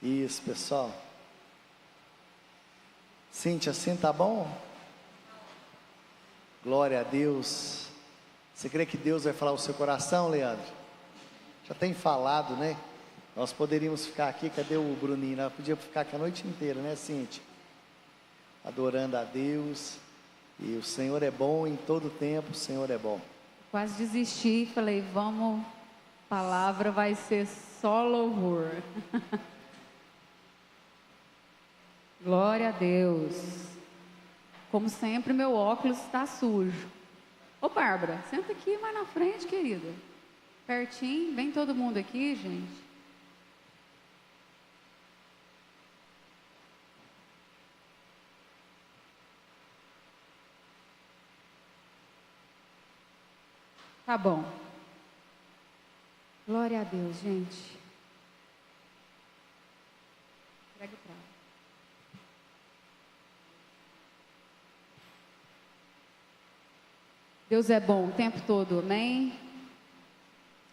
Isso, pessoal. Cíntia, assim tá bom? Glória a Deus. Você crê que Deus vai falar o seu coração, Leandro? Já tem falado, né? Nós poderíamos ficar aqui, cadê o Bruninho? Nós podíamos ficar aqui a noite inteira, né, Cíntia? Adorando a Deus. E o Senhor é bom em todo tempo, o Senhor é bom. Quase desisti, falei, vamos, palavra vai ser só louvor. Glória a Deus. Como sempre, meu óculos está sujo. Ô Bárbara, senta aqui mais na frente, querida. Pertinho, vem todo mundo aqui, gente. Tá bom. Glória a Deus, gente. Pega pra lá. Deus é bom o tempo todo, amém?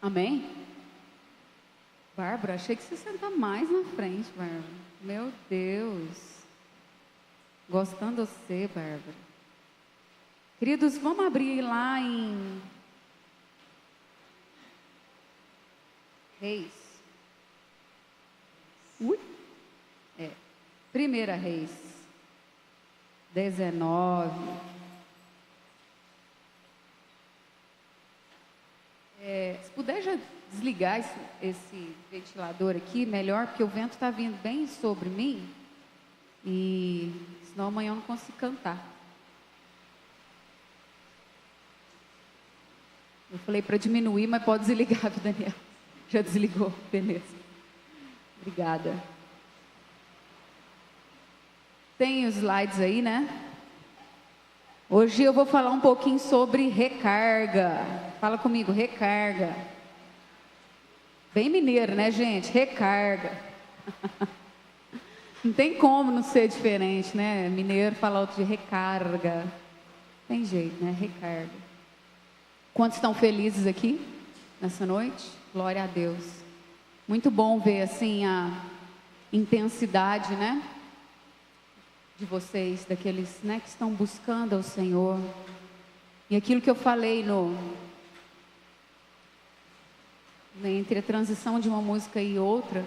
Amém? Bárbara, achei que você senta mais na frente, Bárbara. Meu Deus. Gostando de você, Bárbara. Queridos, vamos abrir lá em Reis. Primeira Reis 19. Se puder já desligar esse ventilador aqui, melhor, porque o vento está vindo bem sobre mim. E senão amanhã eu não consigo cantar. Eu falei para diminuir, mas pode desligar, viu, Daniel? Já desligou, beleza. Obrigada. Tem os slides aí, né? Hoje eu vou falar um pouquinho sobre recarga. Fala comigo, recarga. Bem mineiro, né, gente? Recarga. Não tem como não ser diferente, né? Mineiro fala outro de recarga. Tem jeito, né? Recarga. Quantos estão felizes aqui nessa noite? Glória a Deus. Muito bom ver assim a intensidade, né? De vocês, daqueles, né, que estão buscando ao Senhor. E aquilo que eu falei entre a transição de uma música e outra,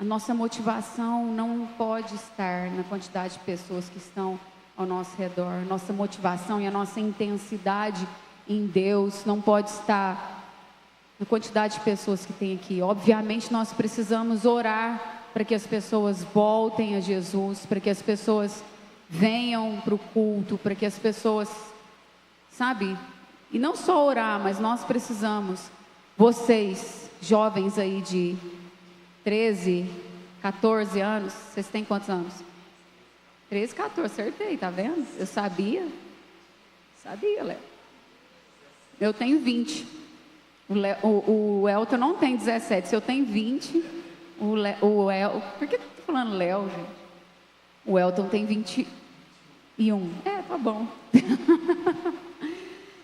a nossa motivação não pode estar na quantidade de pessoas que estão ao nosso redor. Nossa motivação e a nossa intensidade em Deus não pode estar na quantidade de pessoas que tem aqui. Obviamente nós precisamos orar para que as pessoas voltem a Jesus, para que as pessoas venham para o culto, para que as pessoas, sabe? E não só orar, mas nós precisamos, vocês, jovens aí de 13, 14 anos, vocês têm quantos anos? 13, 14, acertei, tá vendo? Eu sabia, Léo. Eu tenho 20. O Elton não tem 17, se eu tenho 20... Por que eu tô falando Léo, gente? O Elton tem 21. Tá bom.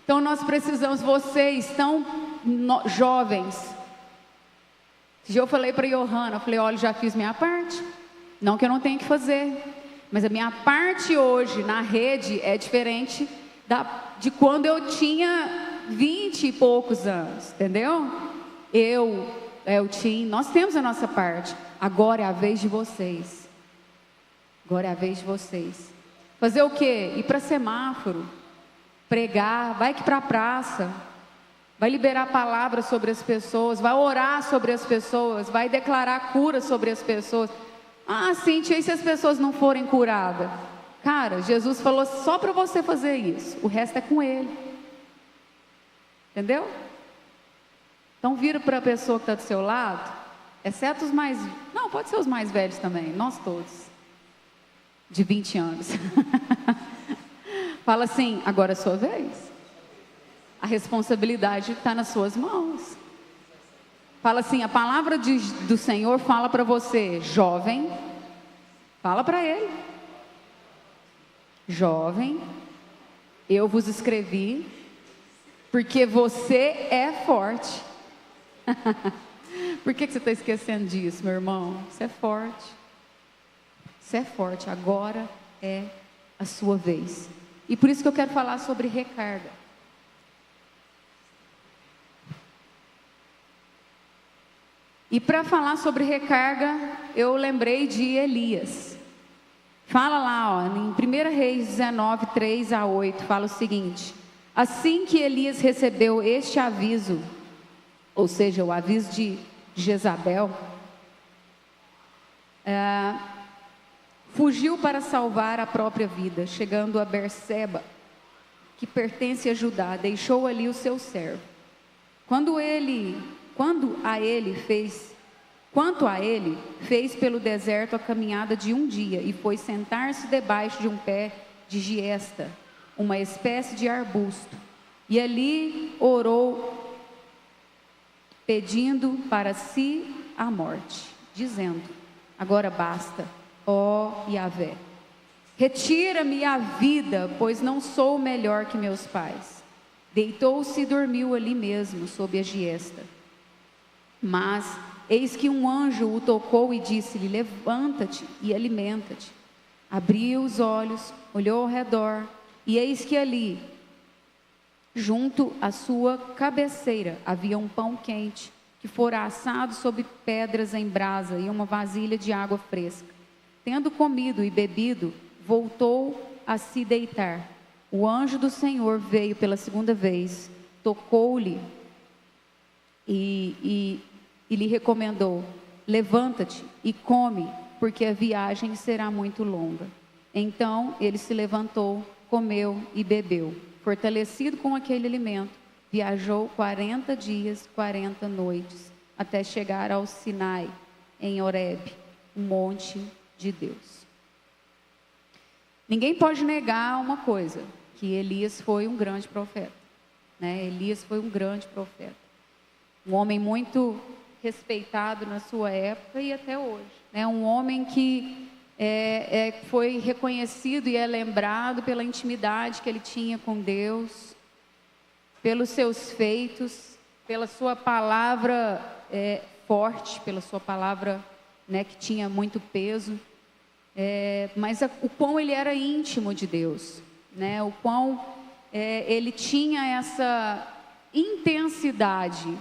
Então nós precisamos, vocês tão jovens. Eu falei para a Johanna, eu falei, olha, já fiz minha parte. Não que eu não tenha que fazer. Mas a minha parte hoje na rede é diferente de quando eu tinha 20 e poucos anos. Entendeu? O Tim, nós temos a nossa parte. Agora é a vez de vocês. Agora é a vez de vocês. Fazer o quê? Ir para semáforo, pregar, vai aqui para a praça, vai liberar palavras sobre as pessoas, vai orar sobre as pessoas, vai declarar cura sobre as pessoas. Cíntia, e se as pessoas não forem curadas? Cara, Jesus falou só para você fazer isso, o resto é com Ele. Entendeu? Então vira para a pessoa que está do seu lado, exceto os mais... Não, pode ser os mais velhos também, nós todos. De 20 anos. Fala assim, agora é a sua vez. A responsabilidade está nas suas mãos. Fala assim, a palavra do Senhor fala para você, jovem. Fala para ele. Jovem, eu vos escrevi, porque você é forte. Por que você está esquecendo disso, meu irmão? Isso é forte. Isso é forte. Agora é a sua vez. E por isso que eu quero falar sobre recarga. E para falar sobre recarga, eu lembrei de Elias. Fala lá, ó, em 1 Reis 19, 3 a 8, fala o seguinte: assim que Elias recebeu este aviso, ou seja, o aviso de Jezabel, fugiu para salvar a própria vida, chegando a Berseba, que pertence a Judá, deixou ali o seu servo. Quanto a ele, fez pelo deserto a caminhada de um dia, e foi sentar-se debaixo de um pé de giesta, uma espécie de arbusto, e ali orou, pedindo para si a morte, dizendo: agora basta, ó Yahvé, retira-me a vida, pois não sou melhor que meus pais. Deitou-se e dormiu ali mesmo, sob a giesta. Mas eis que um anjo o tocou e disse-lhe: levanta-te e alimenta-te. Abriu os olhos, olhou ao redor, e eis que ali, junto à sua cabeceira, havia um pão quente, que fora assado sobre pedras em brasa, e uma vasilha de água fresca. Tendo comido e bebido, voltou a se deitar. O anjo do Senhor veio pela segunda vez, tocou-lhe e lhe recomendou: levanta-te e come, porque a viagem será muito longa. Então ele se levantou, comeu e bebeu. Fortalecido com aquele alimento, viajou 40 dias, 40 noites, até chegar ao Sinai, em Horebe, o monte de Deus. Ninguém pode negar uma coisa, que Elias foi um grande profeta, né? Elias foi um grande profeta. Um homem muito respeitado na sua época e até hoje, né? Um homem que foi reconhecido e é lembrado pela intimidade que ele tinha com Deus, pelos seus feitos, pela sua palavra forte, pela sua palavra, né, que tinha muito peso, mas o quão ele era íntimo de Deus, né? O quão ele tinha essa intensidade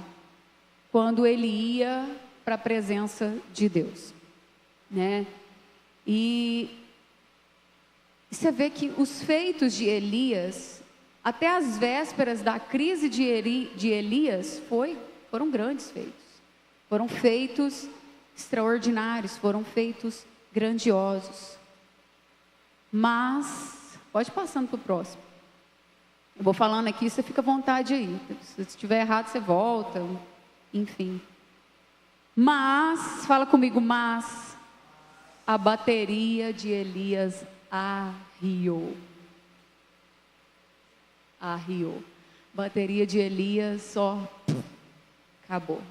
quando ele ia para a presença de Deus, né? E você vê que os feitos de Elias, até as vésperas da crise de Elias, foram grandes feitos. Foram feitos extraordinários, foram feitos grandiosos. Mas, pode ir passando para o próximo. Eu vou falando aqui, você fica à vontade aí. Se estiver errado, você volta. Enfim. Mas, fala comigo, mas a bateria de Elias arriou. Arriou. Bateria de Elias só acabou.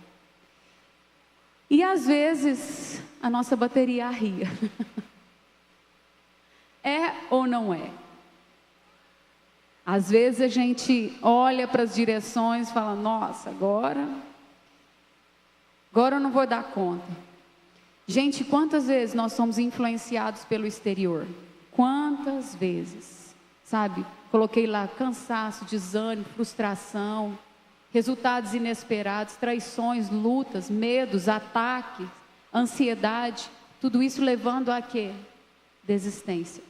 E às vezes a nossa bateria arria. É ou não é? Às vezes a gente olha para as direções e fala: nossa, agora eu não vou dar conta. Gente, quantas vezes nós somos influenciados pelo exterior? Quantas vezes? Sabe, coloquei lá cansaço, desânimo, frustração, resultados inesperados, traições, lutas, medos, ataques, ansiedade, tudo isso levando a quê? Desistência.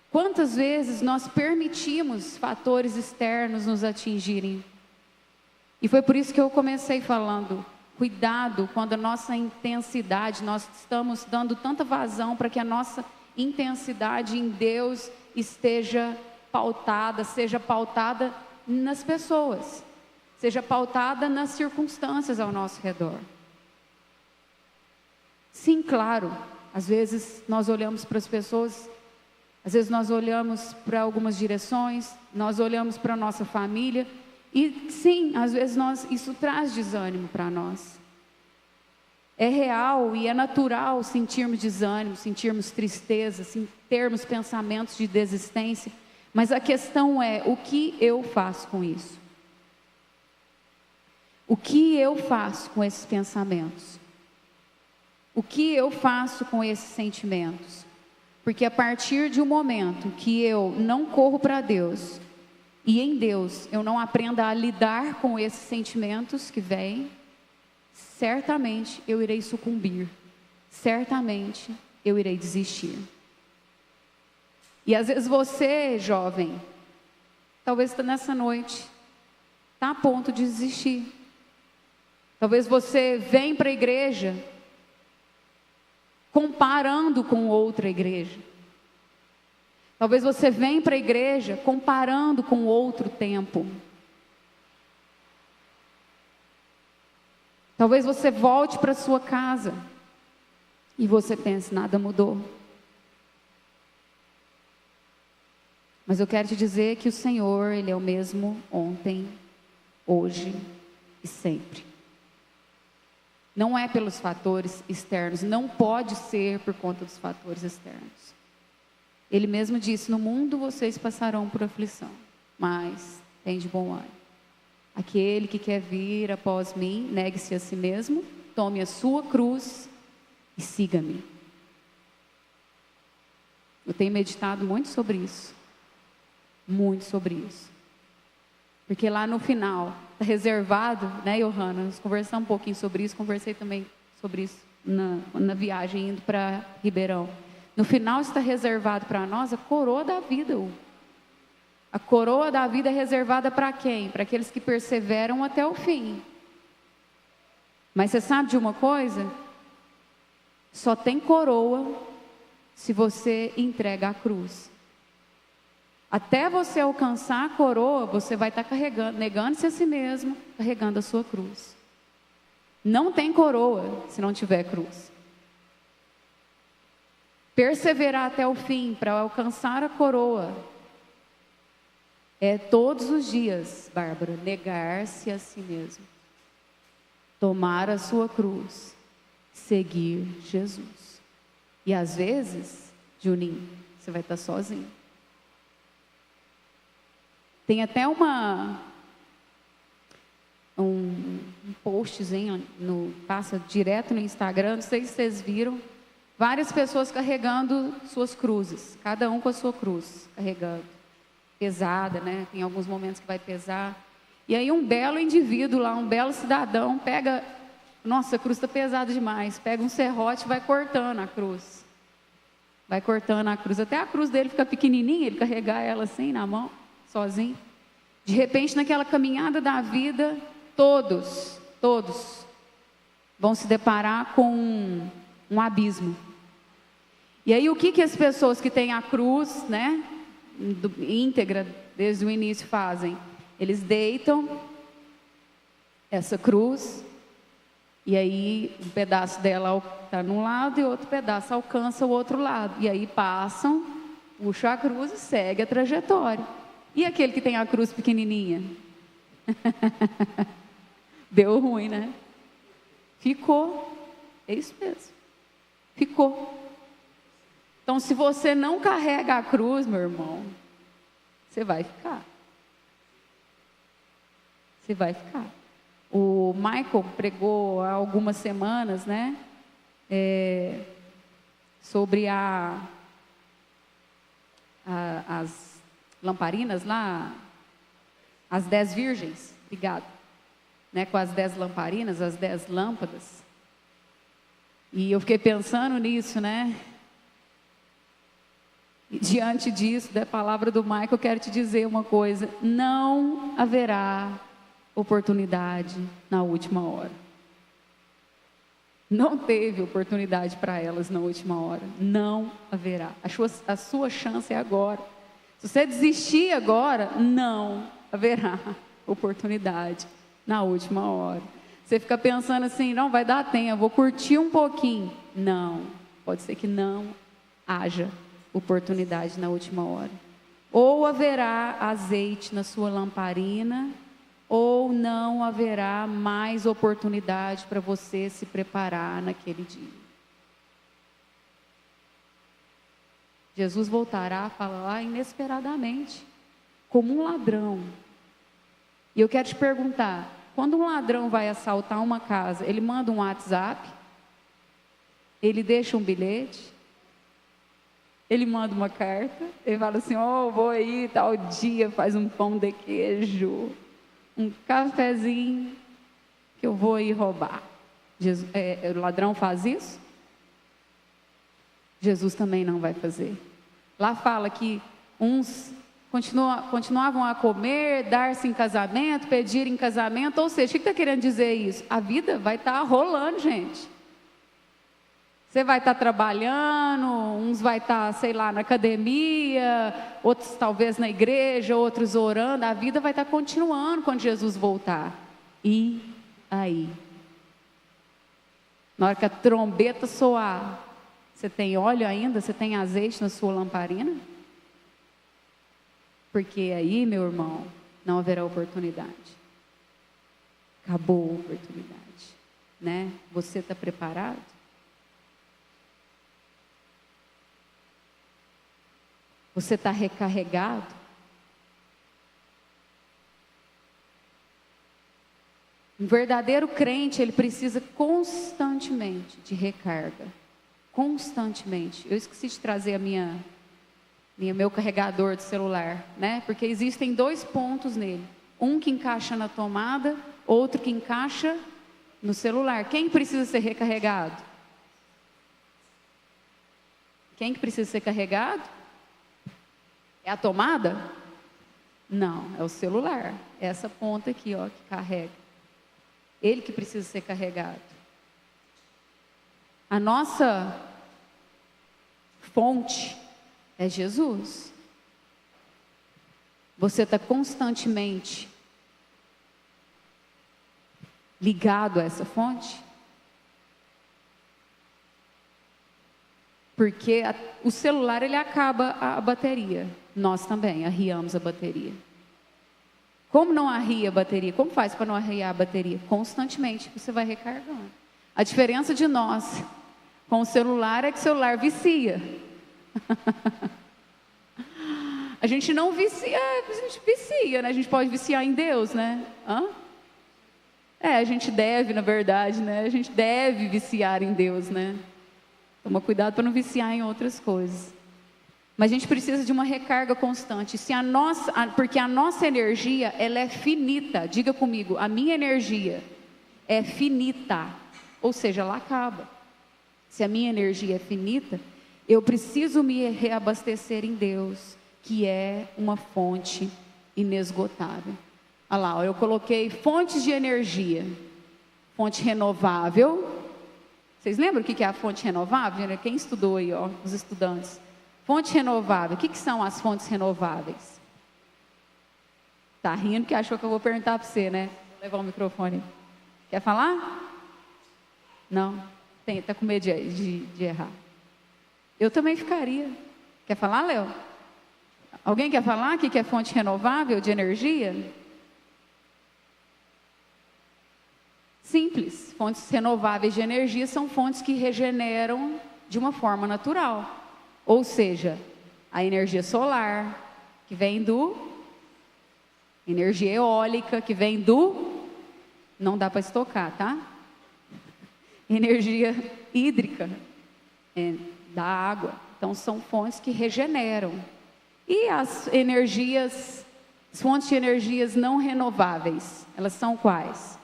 Quantas vezes nós permitimos fatores externos nos atingirem? E foi por isso que eu comecei falando: cuidado quando a nossa intensidade, nós estamos dando tanta vazão para que a nossa intensidade em Deus seja pautada nas pessoas, seja pautada nas circunstâncias ao nosso redor. Sim, claro, às vezes nós olhamos para as pessoas, às vezes nós olhamos para algumas direções, nós olhamos para a nossa família, e sim, às vezes isso traz desânimo para nós. É real e é natural sentirmos desânimo, sentirmos tristeza, termos pensamentos de desistência, mas a questão é: o que eu faço com isso? O que eu faço com esses pensamentos? O que eu faço com esses sentimentos? Porque a partir de um momento que eu não corro para Deus, e em Deus eu não aprendo a lidar com esses sentimentos que vêm, certamente eu irei sucumbir, certamente eu irei desistir. E às vezes você, jovem, talvez nessa noite, está a ponto de desistir. Talvez você venha para a igreja comparando com outra igreja. Talvez você venha para a igreja comparando com outro tempo. Talvez você volte para sua casa e você pense, nada mudou. Mas eu quero te dizer que o Senhor, Ele é o mesmo ontem, hoje e sempre. Não é pelos fatores externos, não pode ser por conta dos fatores externos. Ele mesmo disse, no mundo vocês passarão por aflição, mas tem de bom ânimo. Aquele que quer vir após mim, negue-se a si mesmo, tome a sua cruz e siga-me. Eu tenho meditado muito sobre isso. Muito sobre isso. Porque lá no final, está reservado, né, Johanna? Nós conversamos um pouquinho sobre isso, conversei também sobre isso na viagem indo para Ribeirão. No final está reservado para nós a coroa da vida. A coroa da vida é reservada para quem? Para aqueles que perseveram até o fim. Mas você sabe de uma coisa? Só tem coroa se você entrega a cruz. Até você alcançar a coroa, você vai estar carregando, negando-se a si mesmo, carregando a sua cruz. Não tem coroa se não tiver cruz. Perseverar até o fim para alcançar a coroa é todos os dias, Bárbara, negar-se a si mesmo, tomar a sua cruz, seguir Jesus. E às vezes, Juninho, você vai estar sozinho. Tem até um postzinho, passa direto no Instagram, não sei se vocês viram, várias pessoas carregando suas cruzes, cada um com a sua cruz, carregando, pesada, né? Tem alguns momentos que vai pesar. E aí um belo indivíduo lá, um belo cidadão, pega, nossa, a cruz está pesada demais, pega um serrote e vai cortando a cruz. Vai cortando a cruz, até a cruz dele fica pequenininha, ele carregar ela assim na mão, sozinho. De repente, naquela caminhada da vida, todos vão se deparar com um abismo. E aí, o que as pessoas que têm a cruz, né, íntegra, desde o início fazem? Eles deitam essa cruz, e aí um pedaço dela está num lado e outro pedaço alcança o outro lado. E aí passam, puxam a cruz e segue a trajetória. E aquele que tem a cruz pequenininha? Deu ruim, né? Ficou. É isso mesmo. Ficou. Então, se você não carrega a cruz, meu irmão, você vai ficar. Você vai ficar. O Michael pregou há algumas semanas, né? Sobre as lamparinas lá, as 10 virgens, obrigado, né, com as 10 lamparinas, as 10 lâmpadas, e eu fiquei pensando nisso, né, e diante disso, da palavra do Michael, eu quero te dizer uma coisa, não haverá oportunidade na última hora. Não teve oportunidade para elas na última hora, não haverá, a sua chance é agora. Se você desistir agora, não haverá oportunidade na última hora. Você fica pensando assim, não, vai dar tempo, eu vou curtir um pouquinho. Não, pode ser que não haja oportunidade na última hora. Ou haverá azeite na sua lamparina, ou não haverá mais oportunidade para você se preparar naquele dia. Jesus voltará a falar inesperadamente, como um ladrão. E eu quero te perguntar, Quando um ladrão vai assaltar uma casa, ele manda um WhatsApp, ele deixa um bilhete, ele manda uma carta, ele fala assim: oh, vou aí tal dia, faz um pão de queijo, um cafezinho, que eu vou ir roubar. O ladrão faz isso? Jesus também não vai fazer. Lá fala que uns continuavam a comer, dar-se em casamento, pedir em casamento. Ou seja, o que está querendo dizer isso? A vida vai estar rolando, gente. Você vai estar trabalhando, uns vai estar, sei lá, na academia, outros talvez na igreja, outros orando. A vida vai estar continuando quando Jesus voltar. E aí? Na hora que a trombeta soar, você tem óleo ainda? Você tem azeite na sua lamparina? Porque aí, meu irmão, não haverá oportunidade. Acabou a oportunidade, né? Você está preparado? Você está recarregado? Um verdadeiro crente, ele precisa constantemente de recarga. Constantemente. Eu esqueci de trazer meu carregador de celular, né? Porque existem 2 pontos nele. Um que encaixa na tomada, outro que encaixa no celular. Quem precisa ser recarregado? Quem que precisa ser carregado? É a tomada? Não, é o celular. É essa ponta aqui, ó, que carrega. Ele que precisa ser carregado. A nossa fonte é Jesus. Você está constantemente ligado a essa fonte? Porque o celular, ele acaba a bateria. Nós também arriamos a bateria. Como não arria a bateria? Como faz para não arriar a bateria? Constantemente você vai recarregando. A diferença de nós com o celular é que o celular vicia. A gente não vicia, a gente vicia, né? A gente pode viciar em Deus, né? A gente deve, na verdade, né? A gente deve viciar em Deus, né? Toma cuidado para não viciar em outras coisas. Mas a gente precisa de uma recarga constante. Porque a nossa energia, ela é finita. Diga comigo, a minha energia é finita. Ou seja, ela acaba. Se a minha energia é finita, eu preciso me reabastecer em Deus, que é uma fonte inesgotável. Olha lá, eu coloquei fontes de energia. Fonte renovável. Vocês lembram o que é a fonte renovável? Quem estudou aí, ó, os estudantes. Fonte renovável. O que são as fontes renováveis? Tá rindo que achou que eu vou perguntar para você, né? Vou levar o microfone. Quer falar? Não? Tá com medo de errar. Eu também ficaria. Quer falar, Léo? Alguém quer falar o que é fonte renovável de energia? Simples. Fontes renováveis de energia são fontes que regeneram de uma forma natural. Ou seja, a energia solar, que vem energia eólica, que vem não dá para estocar, tá? Energia hídrica, da água. Então, são fontes que regeneram. E as fontes de energias não renováveis, elas são quais?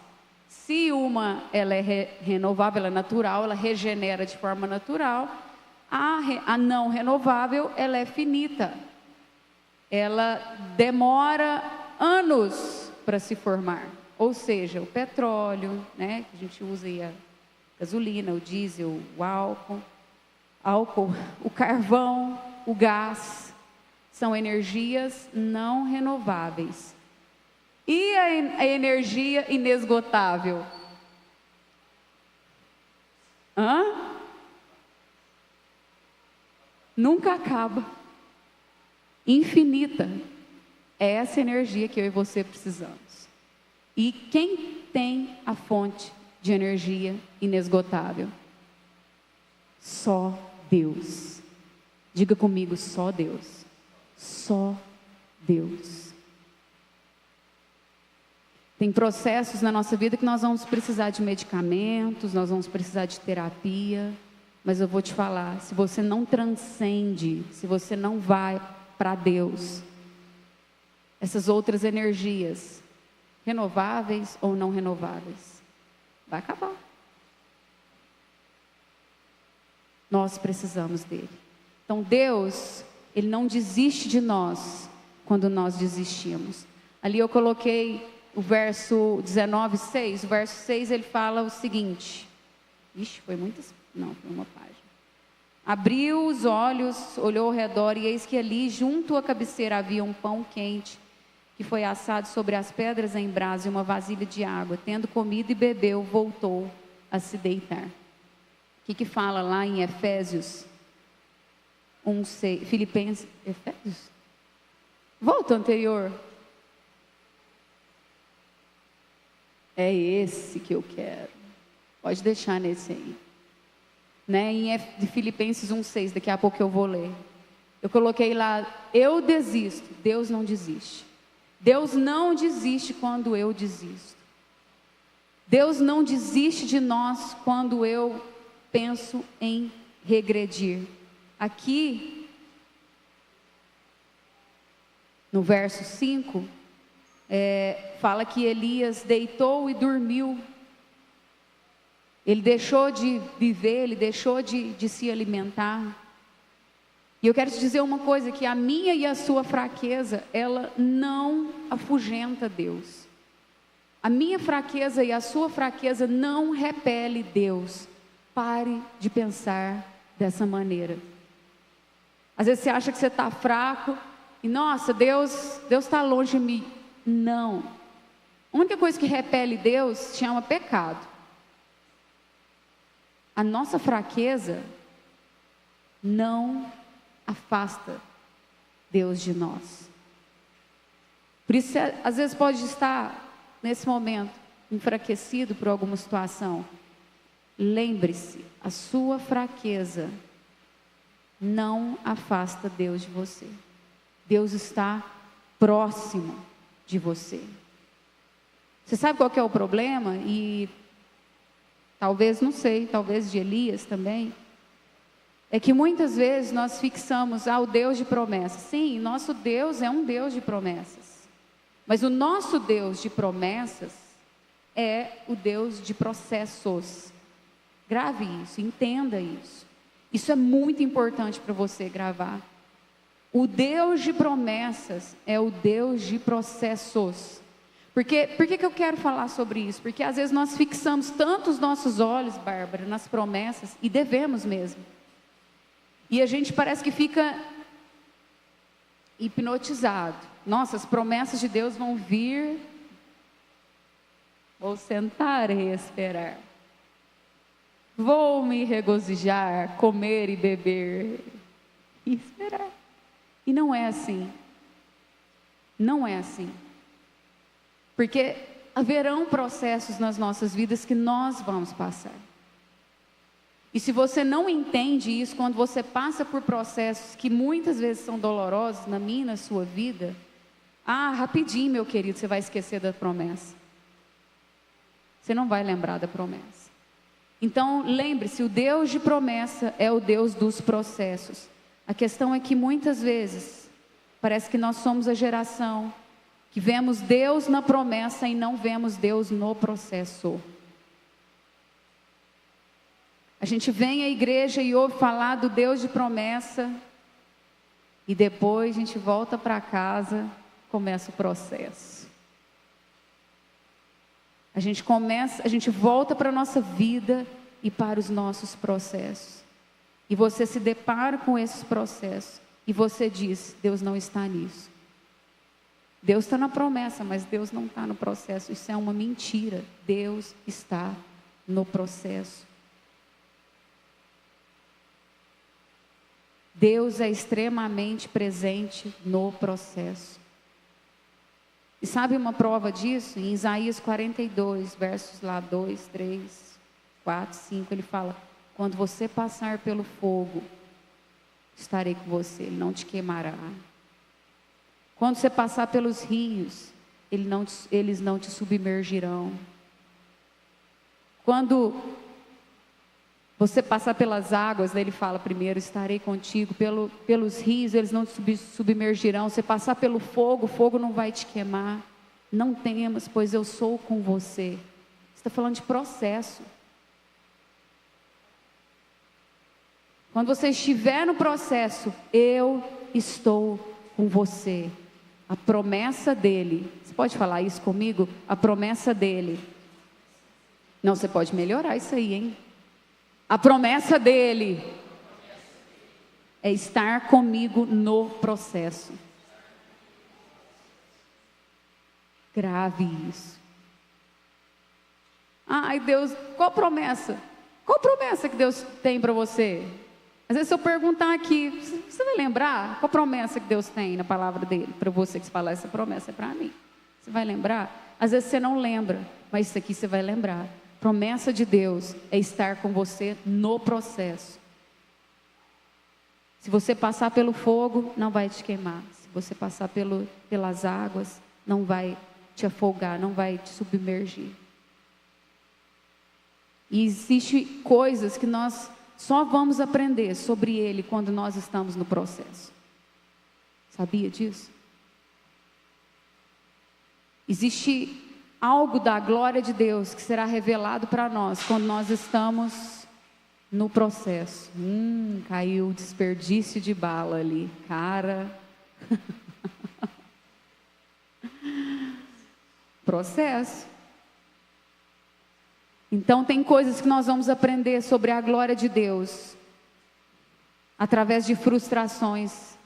Se uma ela é renovável, ela é natural, ela regenera de forma natural. A não renovável, ela é finita. Ela demora anos para se formar. Ou seja, o petróleo, né, que a gente usa aí a gasolina, o diesel, o álcool, o carvão, o gás, são energias não renováveis. E a energia inesgotável? Nunca acaba. Infinita. É essa energia que eu e você precisamos. E quem tem a fonte de energia inesgotável? Só Deus. Diga comigo, só Deus. Só Deus. Tem processos na nossa vida que nós vamos precisar de medicamentos, nós vamos precisar de terapia. Mas eu vou te falar, se você não transcende, se você não vai para Deus, essas outras energias, renováveis ou não renováveis, vai acabar. Nós precisamos dele. Então Deus, Ele não desiste de nós quando nós desistimos. Ali eu coloquei o verso 19:6. O verso 6 ele fala o seguinte. Ixi, foi muitas... Não, foi uma página. Abriu os olhos, olhou ao redor e eis que ali, junto à cabeceira, havia um pão quente, que foi assado sobre as pedras em brasa e uma vasilha de água. Tendo comido e bebeu, voltou a se deitar. O que fala lá em Efésios 1:6, Filipenses, Efésios? Volta anterior. É esse que eu quero. Pode deixar nesse aí. Né? Em Filipenses 1:6, daqui a pouco eu vou ler. Eu coloquei lá, eu desisto. Deus não desiste. Deus não desiste quando eu desisto. Deus não desiste de nós quando eu penso em regredir. Aqui, no verso 5, fala que Elias deitou e dormiu. Ele deixou de viver, ele deixou de se alimentar. E eu quero te dizer uma coisa, que a minha e a sua fraqueza, ela não afugenta Deus. A minha fraqueza e a sua fraqueza não repele Deus. Pare de pensar dessa maneira. Às vezes você acha que você está fraco e, nossa, Deus está longe de mim. Não. A única coisa que repele Deus se chama pecado. A nossa fraqueza não afasta Deus de nós. Por isso, você, às vezes pode estar, nesse momento, enfraquecido por alguma situação. Lembre-se, a sua fraqueza não afasta Deus de você. Deus está próximo de você. Você sabe qual que é o problema? E talvez, não sei, talvez de Elias também. É que muitas vezes nós fixamos o Deus de promessas. Sim, nosso Deus é um Deus de promessas. Mas o nosso Deus de promessas é o Deus de processos. Grave isso, entenda isso. Isso é muito importante para você gravar. O Deus de promessas é o Deus de processos. Por que eu quero falar sobre isso? Porque às vezes nós fixamos tanto os nossos olhos, Bárbara, nas promessas, e devemos mesmo. E a gente parece que fica hipnotizado. Nossa, as promessas de Deus vão vir. Vou sentar e esperar. Vou me regozijar, comer e beber e esperar. E não é assim. Não é assim. Porque haverão processos nas nossas vidas que nós vamos passar. E se você não entende isso, quando você passa por processos que muitas vezes são dolorosos na minha e na sua vida, rapidinho, meu querido, você vai esquecer da promessa. Você não vai lembrar da promessa. Então, lembre-se, o Deus de promessa é o Deus dos processos. A questão é que muitas vezes, parece que nós somos a geração que vemos Deus na promessa e não vemos Deus no processo. A gente vem à igreja e ouve falar do Deus de promessa, e depois a gente volta para casa, começa o processo. A gente volta para a nossa vida e para os nossos processos. E você se depara com esses processos e você diz, Deus não está nisso. Deus está na promessa, mas Deus não está no processo. Isso é uma mentira. Deus está no processo. Deus é extremamente presente no processo. E sabe uma prova disso? Em Isaías 42, versos lá 2, 3, 4, 5, ele fala, quando você passar pelo fogo, estarei com você, ele não te queimará. Quando você passar pelos rios, eles não te submergirão. Quando você passar pelas águas, ele fala primeiro, estarei contigo, pelos rios, eles não te submergirão. Você passar pelo fogo, o fogo não vai te queimar. Não temas, pois eu sou com você. Você está falando de processo. Quando você estiver no processo, eu estou com você. A promessa dele, você pode falar isso comigo? A promessa dele. Não, você pode melhorar isso aí, hein? A promessa dele é estar comigo no processo. Grave isso. Ai, Deus, qual promessa? Qual promessa que Deus tem para você? Às vezes se eu perguntar aqui, você vai lembrar? Qual promessa que Deus tem na palavra dele? Para você que fala, essa promessa é para mim. Você vai lembrar? Às vezes você não lembra, mas isso aqui você vai lembrar. Promessa de Deus é estar com você no processo. Se você passar pelo fogo, não vai te queimar. Se você passar pelas águas, não vai te afogar, não vai te submergir. E existem coisas que nós só vamos aprender sobre Ele quando nós estamos no processo. Sabia disso? Existe algo da glória de Deus que será revelado para nós quando nós estamos no processo. Caiu o desperdício de bala ali, cara. Processo. Então tem coisas que nós vamos aprender sobre a glória de Deus através de frustrações,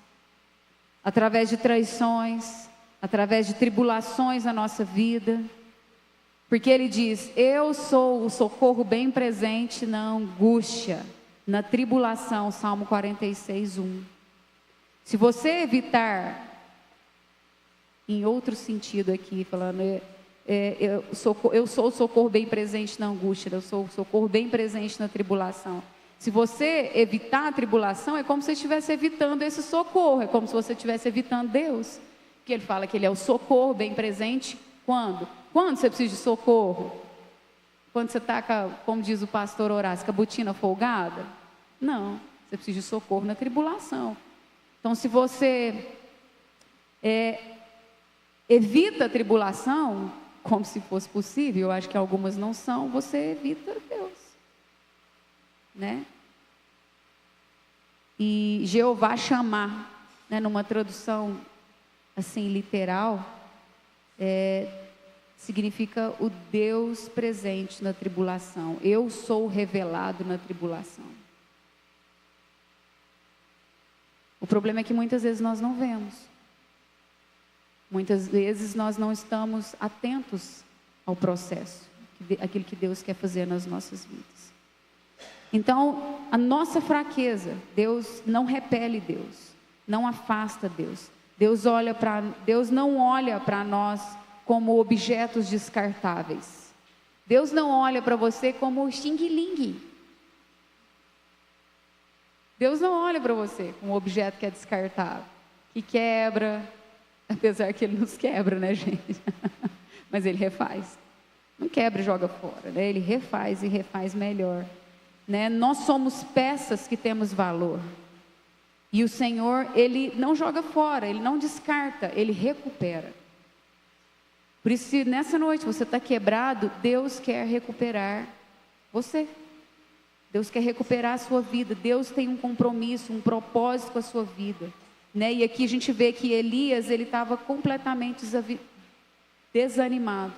através de traições, através de tribulações na nossa vida. Porque ele diz, eu sou o socorro bem presente na angústia, na tribulação, Salmo 46, 1. Se você evitar, em outro sentido aqui, falando, eu sou o socorro bem presente na angústia, eu sou o socorro bem presente na tribulação. Se você evitar a tribulação, é como se você estivesse evitando esse socorro, é como se você estivesse evitando Deus. Porque ele fala que ele é o socorro bem presente, quando? Quando você precisa de socorro? Quando você está, como diz o pastor Horácio, com a botina folgada? Não, você precisa de socorro na tribulação. Então, se você evita a tribulação, como se fosse possível, eu acho que algumas não são, você evita Deus, né? E Jeová chamar, né, numa tradução assim literal, significa o Deus presente na tribulação. Eu sou revelado na tribulação. O problema é que muitas vezes nós não vemos. Muitas vezes nós não estamos atentos ao processo, aquilo que Deus quer fazer nas nossas vidas. Então, a nossa fraqueza, Deus não repele Deus, não afasta Deus. Deus não olha para nós como objetos descartáveis. Deus não olha para você como xing-ling. Deus não olha para você como um objeto que é descartável, que quebra, apesar que Ele nos quebra, né, gente? Mas Ele refaz. Não quebra e joga fora, né? Ele refaz e refaz melhor, né? Nós somos peças que temos valor. E o Senhor, Ele não joga fora, Ele não descarta, Ele recupera. Por isso, se nessa noite você está quebrado, Deus quer recuperar você. Deus quer recuperar a sua vida. Deus tem um compromisso, um propósito com a sua vida, né? E aqui a gente vê que Elias, ele estava completamente desanimado.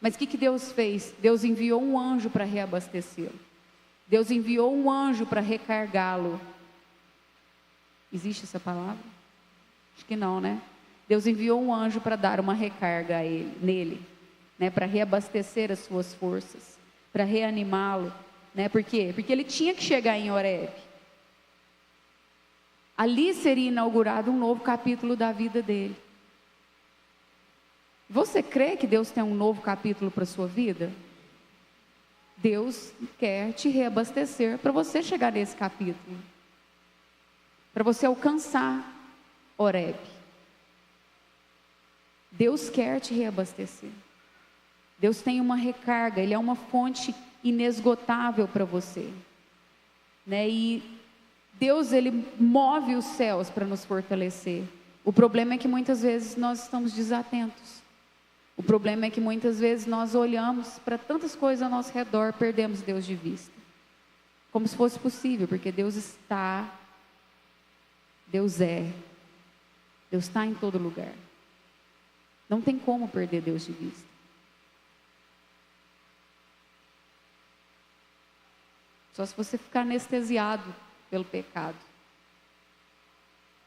Mas o que Deus fez? Deus enviou um anjo para reabastecê-lo. Deus enviou um anjo para recargá-lo. Existe essa palavra? Acho que não, né? Deus enviou um anjo para dar uma recarga nele, né? Para reabastecer as suas forças, para reanimá-lo, né? Por quê? Porque ele tinha que chegar em Horebe. Ali seria inaugurado um novo capítulo da vida dele. Você crê que Deus tem um novo capítulo para a sua vida? Deus quer te reabastecer para você chegar nesse capítulo, para você alcançar Horebe. Deus quer te reabastecer. Deus tem uma recarga, Ele é uma fonte inesgotável para você, né? E Deus, Ele move os céus para nos fortalecer. O problema é que muitas vezes nós estamos desatentos. O problema é que muitas vezes nós olhamos para tantas coisas ao nosso redor, perdemos Deus de vista. Como se fosse possível, porque Deus está, Deus é, Deus está em todo lugar. Não tem como perder Deus de vista. Só se você ficar anestesiado pelo pecado.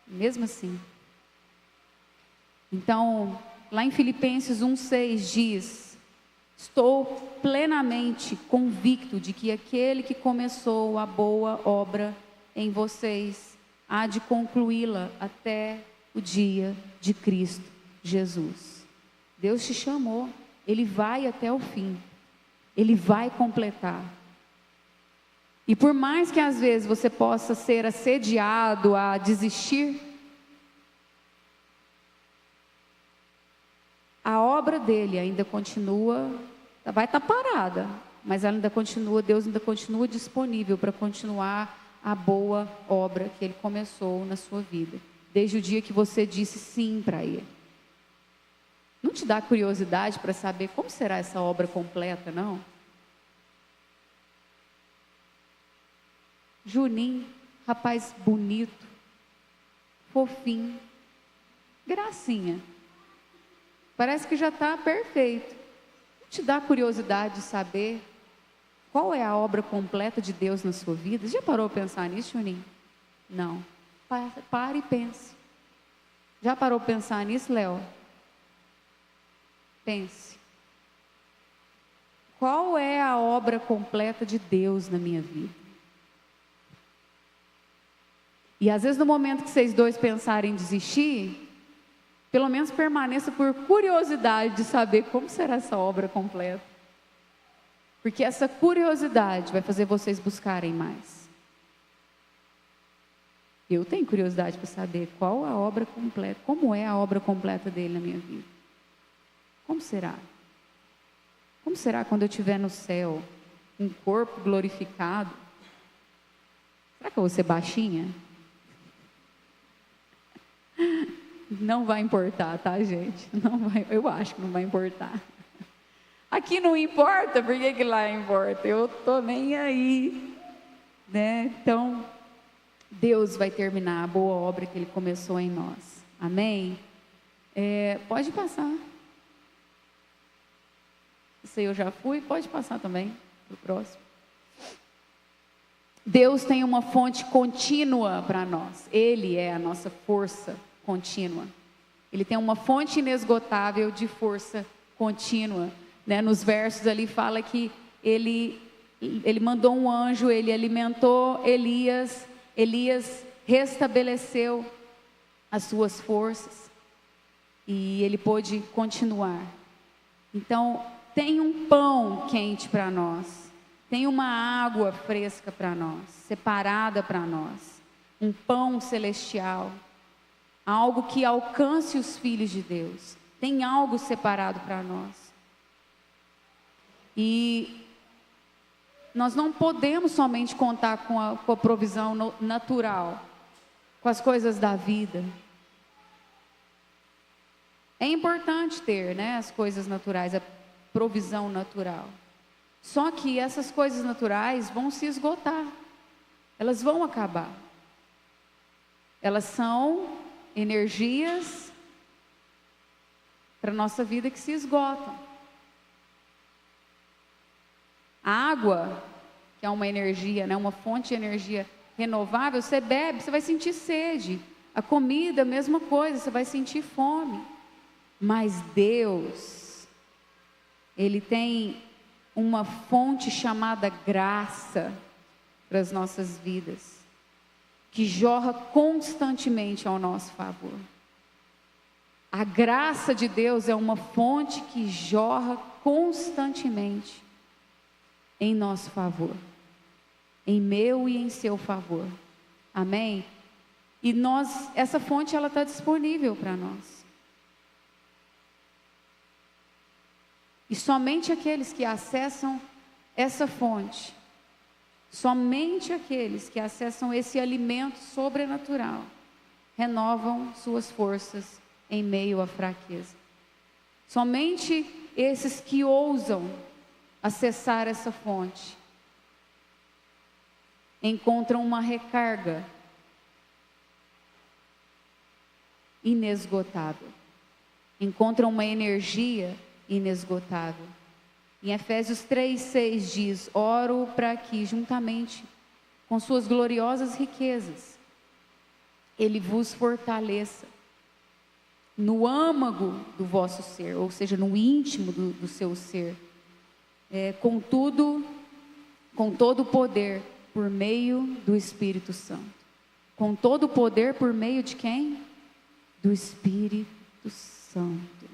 Mesmo assim. Então, lá em Filipenses 1,6 diz: estou plenamente convicto de que aquele que começou a boa obra em vocês há de concluí-la até o dia de Cristo Jesus. Deus te chamou, Ele vai até o fim, Ele vai completar. E por mais que às vezes você possa ser assediado a desistir, a obra dele ainda continua, vai estar parada, mas ela ainda continua, Deus ainda continua disponível para continuar a boa obra que Ele começou na sua vida, desde o dia que você disse sim para Ele. Não te dá curiosidade para saber como será essa obra completa, não? Juninho, rapaz bonito, fofinho, gracinha. Parece que já está perfeito. Não te dá curiosidade de saber qual é a obra completa de Deus na sua vida? Já parou para pensar nisso, Juninho? Não. Pare e pense. Já parou para pensar nisso, Léo? Pense. Qual é a obra completa de Deus na minha vida? E às vezes no momento que vocês dois pensarem em desistir, pelo menos permaneça por curiosidade de saber como será essa obra completa. Porque essa curiosidade vai fazer vocês buscarem mais. Eu tenho curiosidade para saber qual a obra completa, como é a obra completa dele na minha vida. Como será? Como será quando eu estiver no céu, um corpo glorificado? Será que eu vou ser baixinha? Não vai importar, tá, gente? Não vai, eu acho que não vai importar. Aqui não importa, por que lá importa? Eu tô nem aí, né? Então, Deus vai terminar a boa obra que Ele começou em nós. Amém? Pode passar. Isso aí eu já fui, pode passar também para o próximo. Deus tem uma fonte contínua para nós. Ele é a nossa força contínua. Ele tem uma fonte inesgotável de força contínua, né? Nos versos ali fala que ele mandou um anjo, ele alimentou Elias restabeleceu as suas forças e ele pôde continuar. Então, tem um pão quente para nós, tem uma água fresca para nós, separada para nós, um pão celestial, algo que alcance os filhos de Deus. Tem algo separado para nós. E nós não podemos somente contar com a provisão natural, com as coisas da vida. É importante ter, né, as coisas naturais, a provisão natural. Só que essas coisas naturais vão se esgotar. Elas vão acabar. Elas são energias para a nossa vida que se esgotam. A água, que é uma energia, né, uma fonte de energia renovável, você bebe, você vai sentir sede. A comida, a mesma coisa, você vai sentir fome. Mas Deus, Ele tem uma fonte chamada graça para as nossas vidas, que jorra constantemente ao nosso favor. A graça de Deus é uma fonte que jorra constantemente em nosso favor, em meu e em seu favor. Amém? E essa fonte ela está disponível para nós. E somente aqueles que acessam essa fonte, somente aqueles que acessam esse alimento sobrenatural, renovam suas forças em meio à fraqueza. Somente esses que ousam acessar essa fonte encontram uma recarga inesgotável, encontram uma energia inesgotável. Em Efésios 3:6 diz: oro para que, juntamente com suas gloriosas riquezas, Ele vos fortaleça no âmago do vosso ser, ou seja, no íntimo do seu ser, com todo o poder, por meio do Espírito Santo. Com todo o poder por meio de quem? Do Espírito Santo.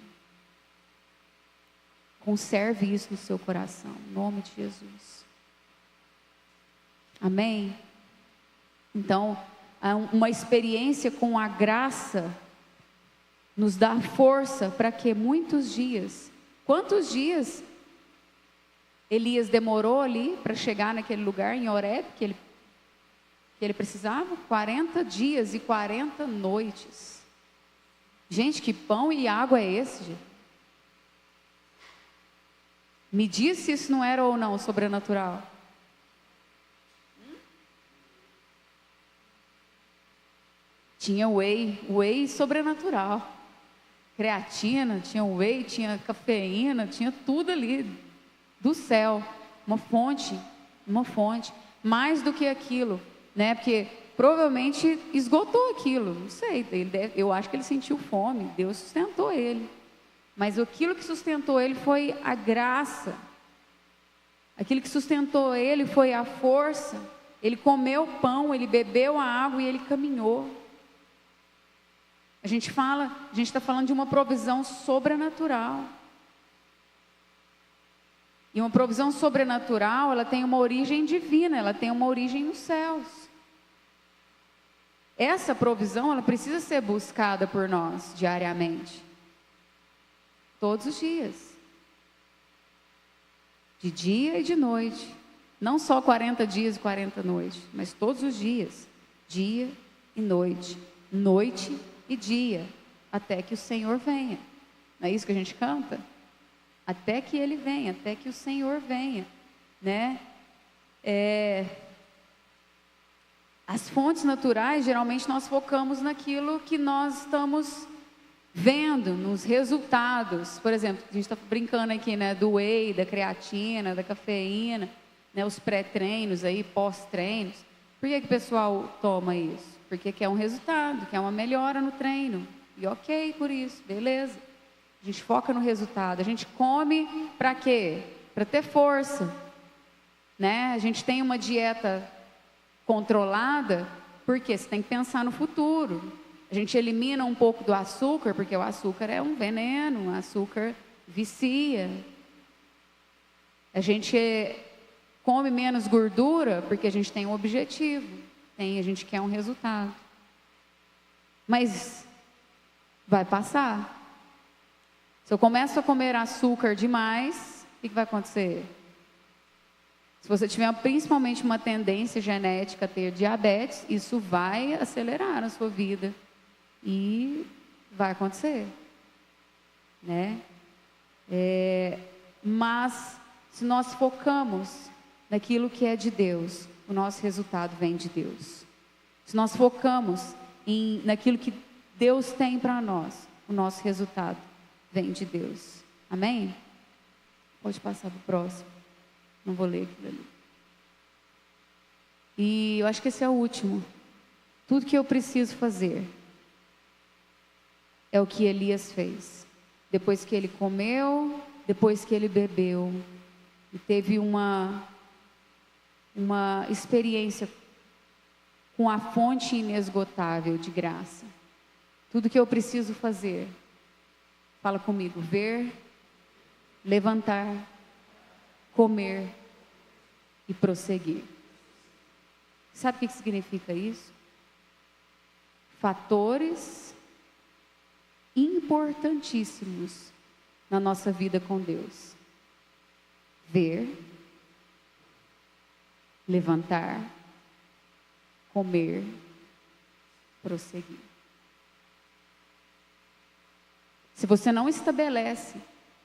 Conserve isso no seu coração, em nome de Jesus. Amém? Então, uma experiência com a graça nos dá força para que muitos dias, quantos dias Elias demorou ali para chegar naquele lugar em Horeb que ele precisava? 40 dias e 40 noites. Gente, que pão e água é esse, gente? Me diz se isso não era ou não sobrenatural. Tinha whey sobrenatural. Creatina, tinha whey, tinha cafeína, tinha tudo ali do céu. Uma fonte. Mais do que aquilo, né? Porque provavelmente esgotou aquilo. Não sei, eu acho que ele sentiu fome. Deus sustentou ele. Mas aquilo que sustentou ele foi a graça. Aquilo que sustentou ele foi a força. Ele comeu o pão, ele bebeu a água e ele caminhou. A gente está falando de uma provisão sobrenatural. E uma provisão sobrenatural, ela tem uma origem divina, ela tem uma origem nos céus. Essa provisão, ela precisa ser buscada por nós diariamente. Todos os dias. De dia e de noite. Não só 40 dias e 40 noites, mas todos os dias. Dia e noite. Noite e dia. Até que o Senhor venha. Não é isso que a gente canta? Até que Ele venha, até que o Senhor venha. Né? As fontes naturais, geralmente nós focamos naquilo que nós estamos vendo, nos resultados. Por exemplo, a gente está brincando aqui, né, do whey, da creatina, da cafeína, né, os pré-treinos aí, pós-treinos. Por que o pessoal toma isso? Porque quer um resultado, quer uma melhora no treino. E ok por isso, beleza. A gente foca no resultado. A gente come para quê? Para ter força. Né? A gente tem uma dieta controlada, porque você tem que pensar no futuro. A gente elimina um pouco do açúcar, porque o açúcar é um veneno, o açúcar vicia. A gente come menos gordura, porque a gente tem um objetivo, a gente quer um resultado. Mas vai passar. Se eu começo a comer açúcar demais, o que vai acontecer? Se você tiver principalmente uma tendência genética a ter diabetes, isso vai acelerar na sua vida. E vai acontecer, né? Mas se nós focamos naquilo que é de Deus, o nosso resultado vem de Deus. Se nós focamos naquilo que Deus tem para nós, o nosso resultado vem de Deus. Amém? Pode passar para o próximo. Não vou ler aquilo ali. E eu acho que esse é o último. Tudo que eu preciso fazer é o que Elias fez. Depois que ele comeu, depois que ele bebeu, e teve uma experiência com a fonte inesgotável de graça. Tudo que eu preciso fazer, fala comigo, ver, levantar, comer e prosseguir. Sabe o que significa isso? Fatores importantíssimos na nossa vida com Deus. ver, levantar, comer, prosseguir. Se você não estabelece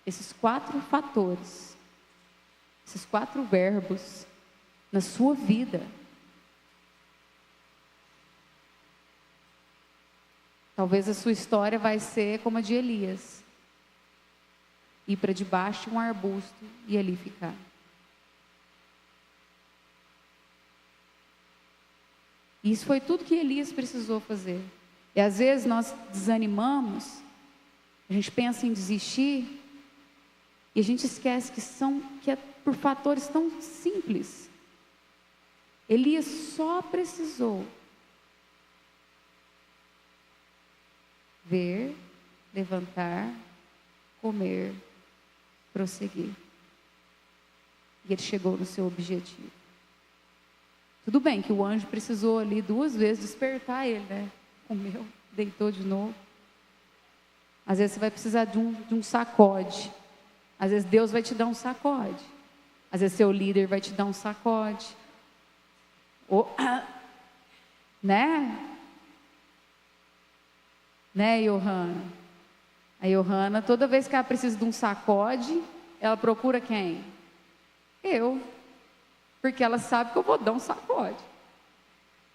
esses 4 fatores, esses 4 verbos na sua vida, talvez a sua história vai ser como a de Elias. Ir para debaixo de um arbusto e ali ficar. Isso foi tudo que Elias precisou fazer. E às vezes nós desanimamos, a gente pensa em desistir, e a gente esquece que é por fatores tão simples. Elias só precisou ver, levantar, comer, prosseguir. E ele chegou no seu objetivo. Tudo bem que o anjo precisou ali 2 vezes despertar ele, né? Comeu, deitou de novo. Às vezes você vai precisar de um sacode. Às vezes Deus vai te dar um sacode. Às vezes seu líder vai te dar um sacode. Né? Né, Johanna? A Johanna, toda vez que ela precisa de um sacode, ela procura quem? Eu. Porque ela sabe que eu vou dar um sacode.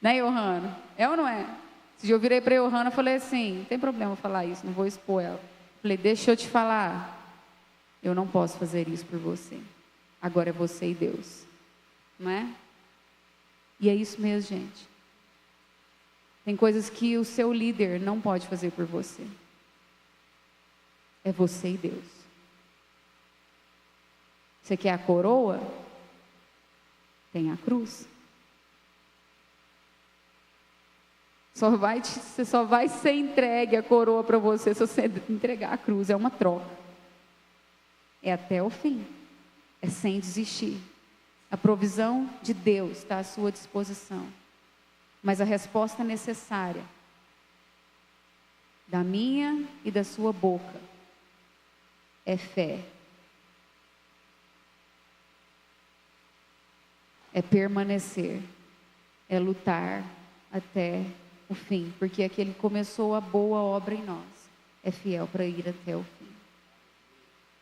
Né, Johanna? É ou não é? Se eu virei para a Johanna e falei assim, não tem problema falar isso, não vou expor ela. Falei, deixa eu te falar, eu não posso fazer isso por você. Agora é você e Deus. Não é? E é isso mesmo, gente. Tem coisas que o seu líder não pode fazer por você. É você e Deus. Você quer a coroa? Tem a cruz. Você só vai ser entregue a coroa para você se você entregar a cruz. É uma troca. É até o fim. É sem desistir. A provisão de Deus está à sua disposição. Mas a resposta necessária da minha e da sua boca é fé. É permanecer. É lutar até o fim. Porque aquele que começou a boa obra em nós é fiel para ir até o fim.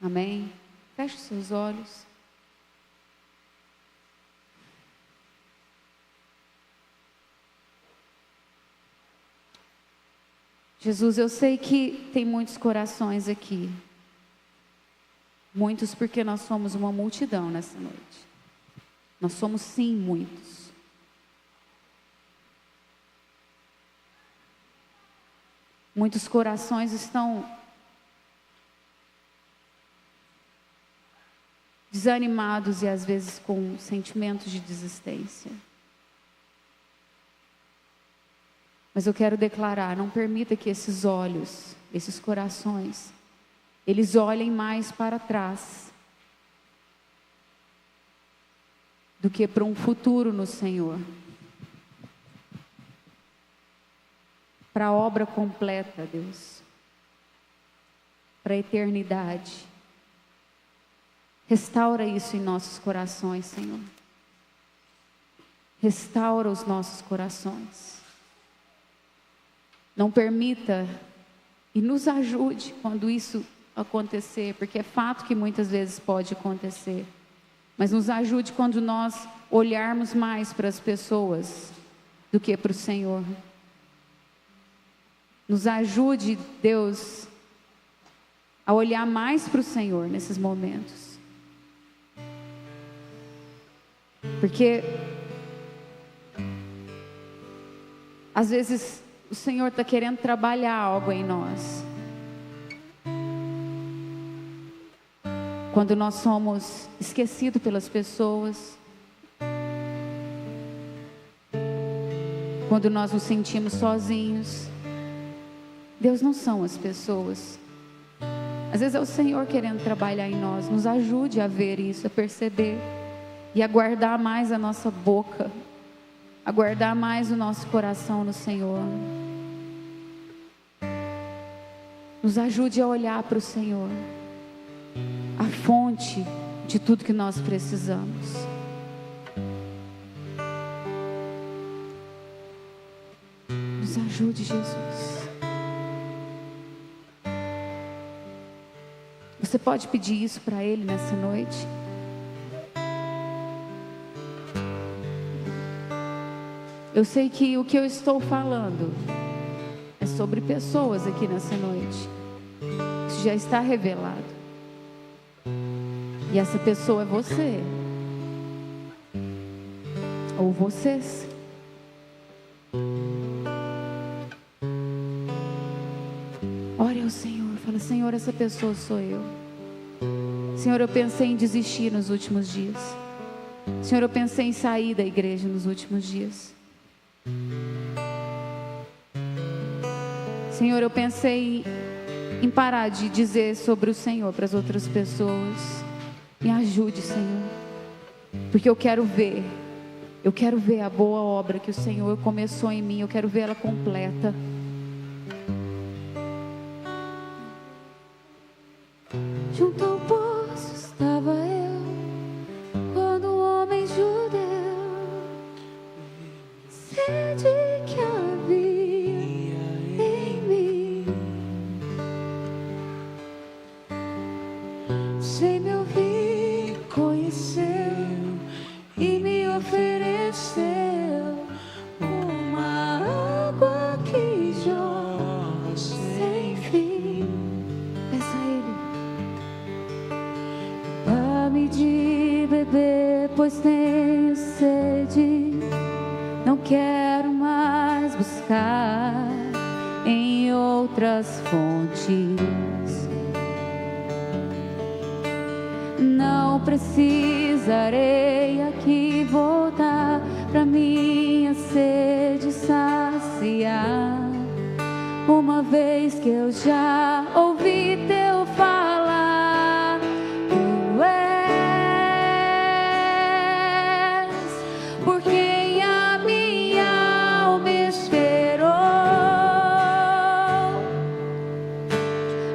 Amém? Feche os seus olhos. Jesus, eu sei que tem muitos corações aqui. Muitos porque nós somos uma multidão nessa noite. Nós somos sim muitos. Muitos corações estão desanimados e às vezes com sentimentos de desistência. Mas eu quero declarar, não permita que esses olhos, esses corações, eles olhem mais para trás do que para um futuro no Senhor. Para a obra completa, Deus. Para a eternidade. Restaura isso em nossos corações, Senhor. Restaura os nossos corações. Não permita e nos ajude quando isso acontecer, porque é fato que muitas vezes pode acontecer. Mas nos ajude quando nós olharmos mais para as pessoas do que para o Senhor. Nos ajude, Deus, a olhar mais para o Senhor nesses momentos. Porque às vezes o Senhor está querendo trabalhar algo em nós. Quando nós somos esquecidos pelas pessoas. Quando nós nos sentimos sozinhos. Deus não são as pessoas. Às vezes é o Senhor querendo trabalhar em nós. Nos ajude a ver isso, a perceber. E a guardar mais a nossa boca. A guardar mais o nosso coração no Senhor. Nos ajude a olhar para o Senhor. A fonte de tudo que nós precisamos. Nos ajude, Jesus. Você pode pedir isso para Ele nessa noite? Eu sei que o que eu estou falando é sobre pessoas aqui nessa noite. Isso já está revelado. E essa pessoa é você. Ou vocês. Ore ao Senhor. Fala: Senhor, essa pessoa sou eu. Senhor, eu pensei em desistir nos últimos dias. Senhor, eu pensei em sair da igreja nos últimos dias. Senhor, eu pensei em parar de dizer sobre o Senhor para as outras pessoas. Me ajude, Senhor, porque eu quero ver a boa obra que o Senhor começou em mim. Eu quero ver ela completa. Junto ao poço estava eu, quando o homem judeu, sede que havia em mim, sem me ouvir, conheceu e me ofereceu uma água que jorra sem fim. Peça a Ele: dá-me de beber, pois tenho sede. Não quero mais buscar em outras fontes. Não precisarei aqui voltar pra minha sede saciar, uma vez que eu já ouvi teu falar. Tu és por quem a minha alma esperou,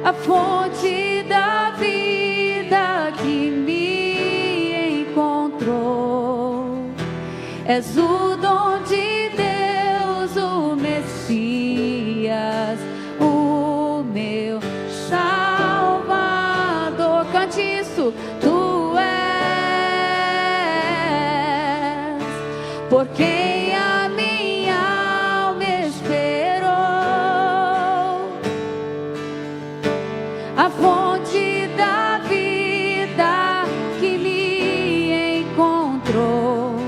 a fonte da vida que me encontrou. És o dom de Deus, o Messias, o meu Salvador. Cante isso. Tu és por quem a minha alma esperou, a fonte da vida que me encontrou.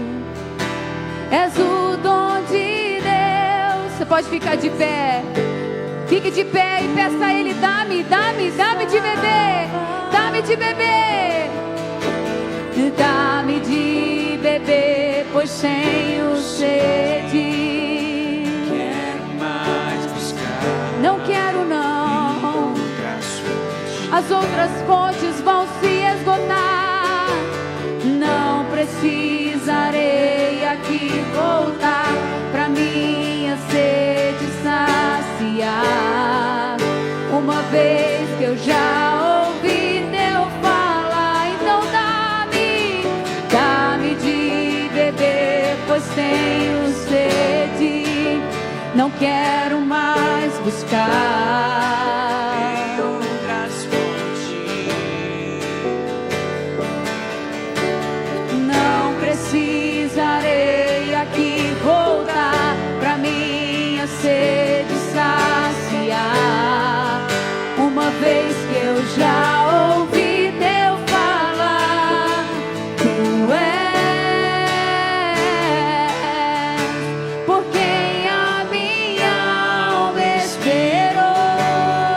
És o dom de Deus. Você pode ficar de pé. Fique de pé e peça a Ele: dá-me de beber. Dá-me de beber. Dá-me de beber, pois tenho sede. Quero mais buscar. Não quero não. As outras fontes vão se esgotar. Não precisarei aqui voltar pra minha sede saciar, uma vez que eu já ouvi teu falar. Então dá-me de beber, pois tenho sede. Não quero mais buscar Em outras fontes. Não precisarei aqui voltar pra minha sede saciar, uma vez que eu já ouvi teu falar. Tu és por quem a minha alma esperou,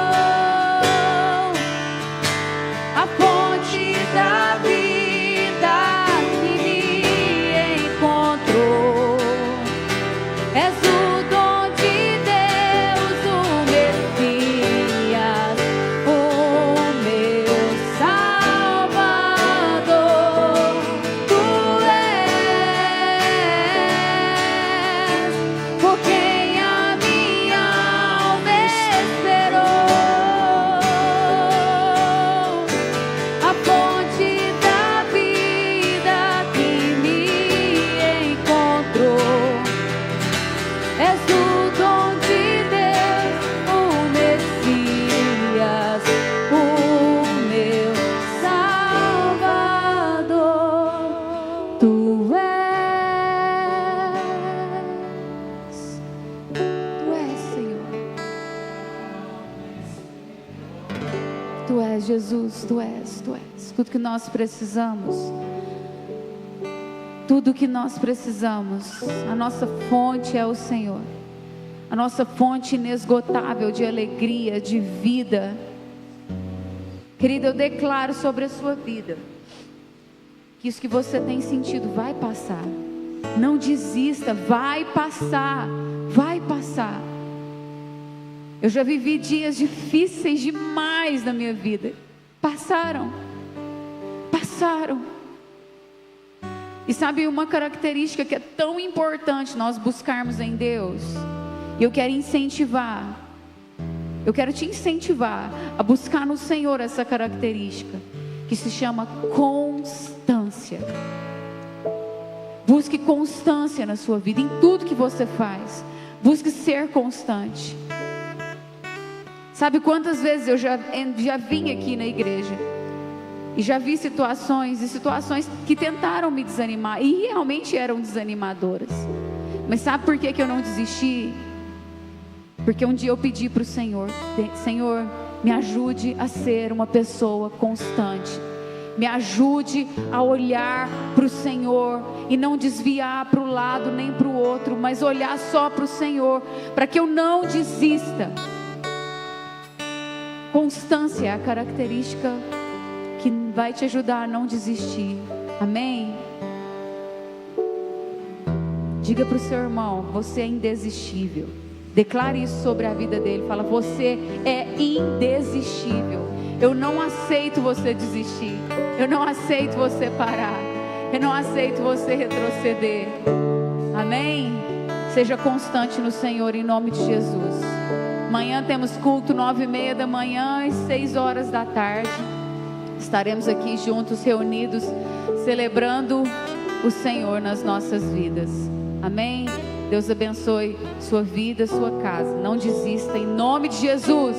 és, Jesus, Tu és. Tudo que nós precisamos. Tudo que nós precisamos. A nossa fonte é o Senhor. A nossa fonte inesgotável de alegria, de vida. Querida, eu declaro sobre a sua vida que isso que você tem sentido vai passar. Não desista, vai passar. Vai passar. Eu já vivi dias difíceis demais na minha vida. Passaram. E sabe uma característica que é tão importante nós buscarmos em Deus? E eu quero te incentivar a buscar no Senhor essa característica, que se chama constância. Busque constância na sua vida, em tudo que você faz. Busque ser constante. Sabe quantas vezes eu já vim aqui na igreja e já vi situações que tentaram me desanimar e realmente eram desanimadoras. Mas sabe por que eu não desisti? Porque um dia eu pedi para o Senhor: Senhor, me ajude a ser uma pessoa constante. Me ajude a olhar para o Senhor e não desviar para o lado nem para o outro, mas olhar só para o Senhor, para que eu não desista. Constância é a característica que vai te ajudar a não desistir. Amém? Diga para o seu irmão: você é indesistível. Declare isso sobre a vida dele. Fala: você é indesistível. Eu não aceito você desistir. Eu não aceito você parar. Eu não aceito você retroceder. Amém? Seja constante no Senhor, em nome de Jesus. Amanhã temos culto 9:30 da manhã e 6 horas da tarde. Estaremos aqui juntos, reunidos, celebrando o Senhor nas nossas vidas. Amém? Deus abençoe sua vida, sua casa. Não desista, em nome de Jesus.